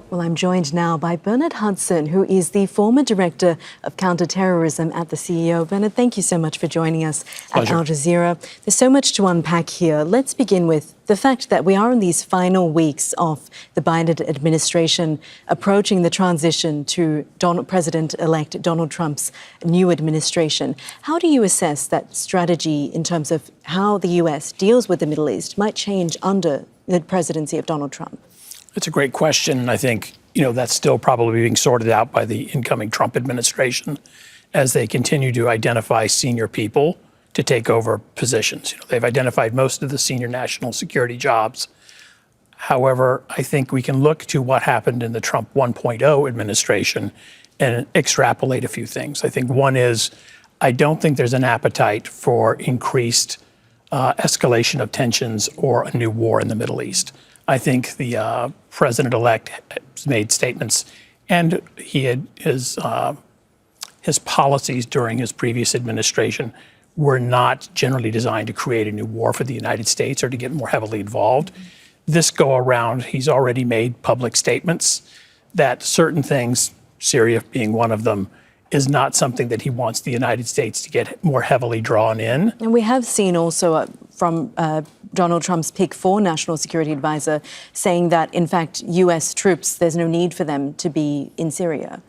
Well, I'm joined now by Bernard Hudson, who is the former director of counterterrorism at the CEO. Bernard, thank you so much for joining us at Al Jazeera. There's so much to unpack here. Let's begin with the fact that we are in these final weeks of the Biden administration approaching the transition to President-elect Donald Trump's new administration. How do you assess that strategy in terms of how the US deals with the Middle East might change under the presidency of Donald Trump? It's a great question, and I think, that's still probably being sorted out by the incoming Trump administration as they continue to identify senior people to take over positions. They've identified most of the senior national security jobs. However, I think we can look to what happened in the Trump 1.0 administration and extrapolate a few things. I think one is, I don't think there's an appetite for increased escalation of tensions or a new war in the Middle East. I think the president-elect has made statements, and he had his policies during his previous administration were not generally designed to create a new war for the United States or to get more heavily involved. This go around, he's already made public statements that certain things, Syria being one of them, is not something that he wants the United States to get more heavily drawn in. And we have seen also from Donald Trump's pick 4 national security advisor saying that, in fact, US troops, there's no need for them to be in Syria.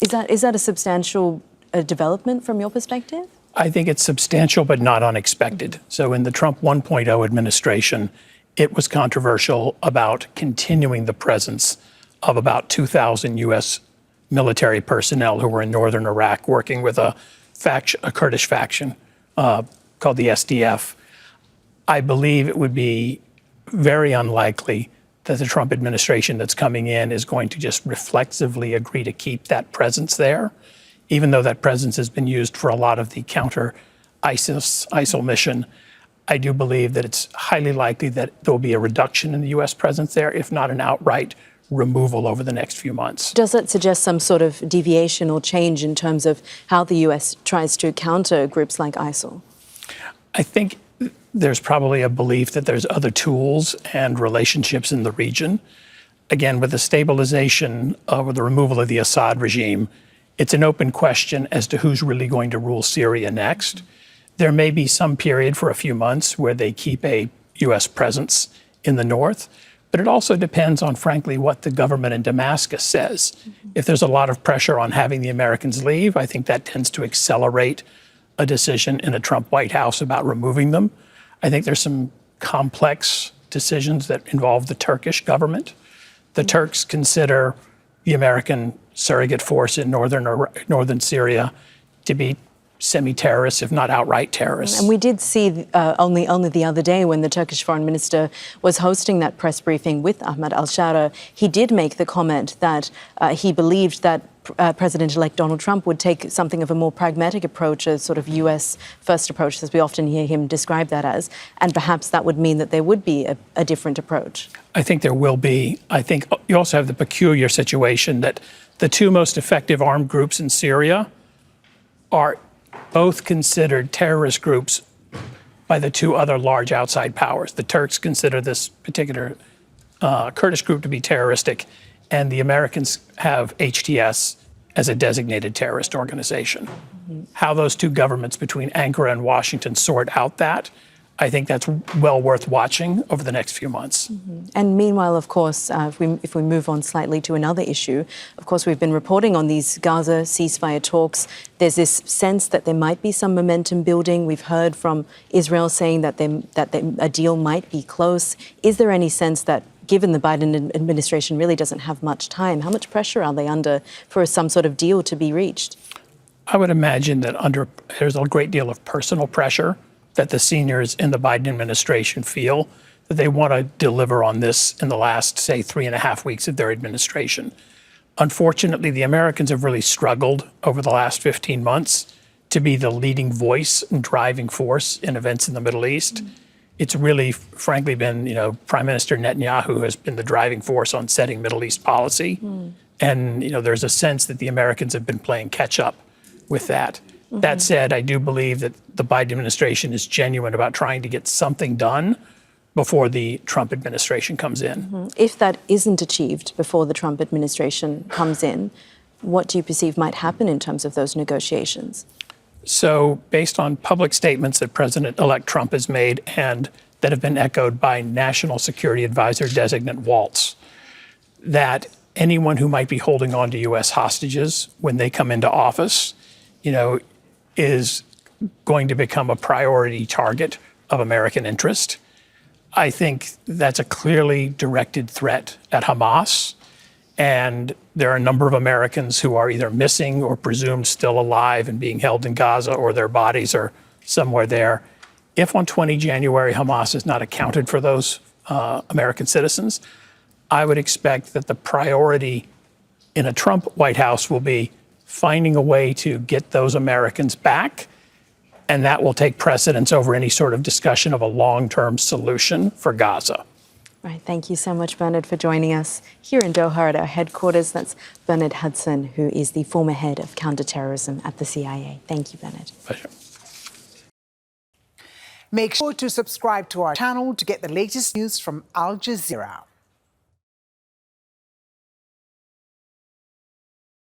Is that a substantial development from your perspective? I think it's substantial, but not unexpected. So in the Trump 1.0 administration, it was controversial about continuing the presence of about 2,000 US military personnel who were in northern Iraq working with a Kurdish faction called the SDF. I believe it would be very unlikely that the Trump administration that's coming in is going to just reflexively agree to keep that presence there, even though that presence has been used for a lot of the counter-ISIL mission. I do believe that it's highly likely that there will be a reduction in the US presence there, if not an outright removal over the next few months. Does that suggest some sort of deviation or change in terms of how the US tries to counter groups like ISIL? I think there's probably a belief that there's other tools and relationships in the region. Again, with the stabilization or the removal of the Assad regime, it's an open question as to who's really going to rule Syria next. There may be some period for a few months where they keep a US presence in the north, but it also depends on, frankly, what the government in Damascus says. If there's a lot of pressure on having the Americans leave, I think that tends to accelerate a decision in a Trump White House about removing them. I think there's some complex decisions that involve the Turkish government. The Turks consider the American surrogate force in northern Syria to be semi-terrorists, if not outright terrorists. And we did see only the other day when the Turkish foreign minister was hosting that press briefing with Ahmed al-Shara, he did make the comment that he believed that President-elect Donald Trump would take something of a more pragmatic approach, a sort of US first approach, as we often hear him describe that as, and perhaps that would mean that there would be a different approach. I think there will be. I think you also have the peculiar situation that the two most effective armed groups in Syria are both considered terrorist groups by the two other large outside powers. The Turks consider this particular Kurdish group to be terroristic, and the Americans have HTS as a designated terrorist organization. How those two governments between Ankara and Washington sort out that, I think that's well worth watching over the next few months. And meanwhile, of course, if we move on slightly to another issue, of course, we've been reporting on these Gaza ceasefire talks. There's this sense that there might be some momentum building. We've heard from Israel saying that a deal might be close. Is there any sense that, given the Biden administration really doesn't have much time, how much pressure are they under for some sort of deal to be reached? I would imagine that there's a great deal of personal pressure that the seniors in the Biden administration feel that they want to deliver on this in the last, say, 3.5 weeks of their administration. Unfortunately, the Americans have really struggled over the last 15 months to be the leading voice and driving force in events in the Middle East. It's really, frankly, been, Prime Minister Netanyahu has been the driving force on setting Middle East policy. And, there's a sense that the Americans have been playing catch up with that. That said, I do believe that the Biden administration is genuine about trying to get something done before the Trump administration comes in. If that isn't achieved before the Trump administration comes in, what do you perceive might happen in terms of those negotiations? So, based on public statements that President-elect Trump has made and that have been echoed by National Security Advisor designate Waltz, that anyone who might be holding on to U.S. hostages when they come into office, is going to become a priority target of American interest. I think that's a clearly directed threat at Hamas. And there are a number of Americans who are either missing or presumed still alive and being held in Gaza, or their bodies are somewhere there. If on 20 January Hamas is not accounted for those American citizens, I would expect that the priority in a Trump White House will be finding a way to get those Americans back. And that will take precedence over any sort of discussion of a long-term solution for Gaza. Right. Thank you so much, Bernard, for joining us here in Doha at our headquarters. That's Bernard Hudson, who is the former head of counterterrorism at the CIA. Thank you, Bernard. Pleasure. Make sure to subscribe to our channel to get the latest news from Al Jazeera.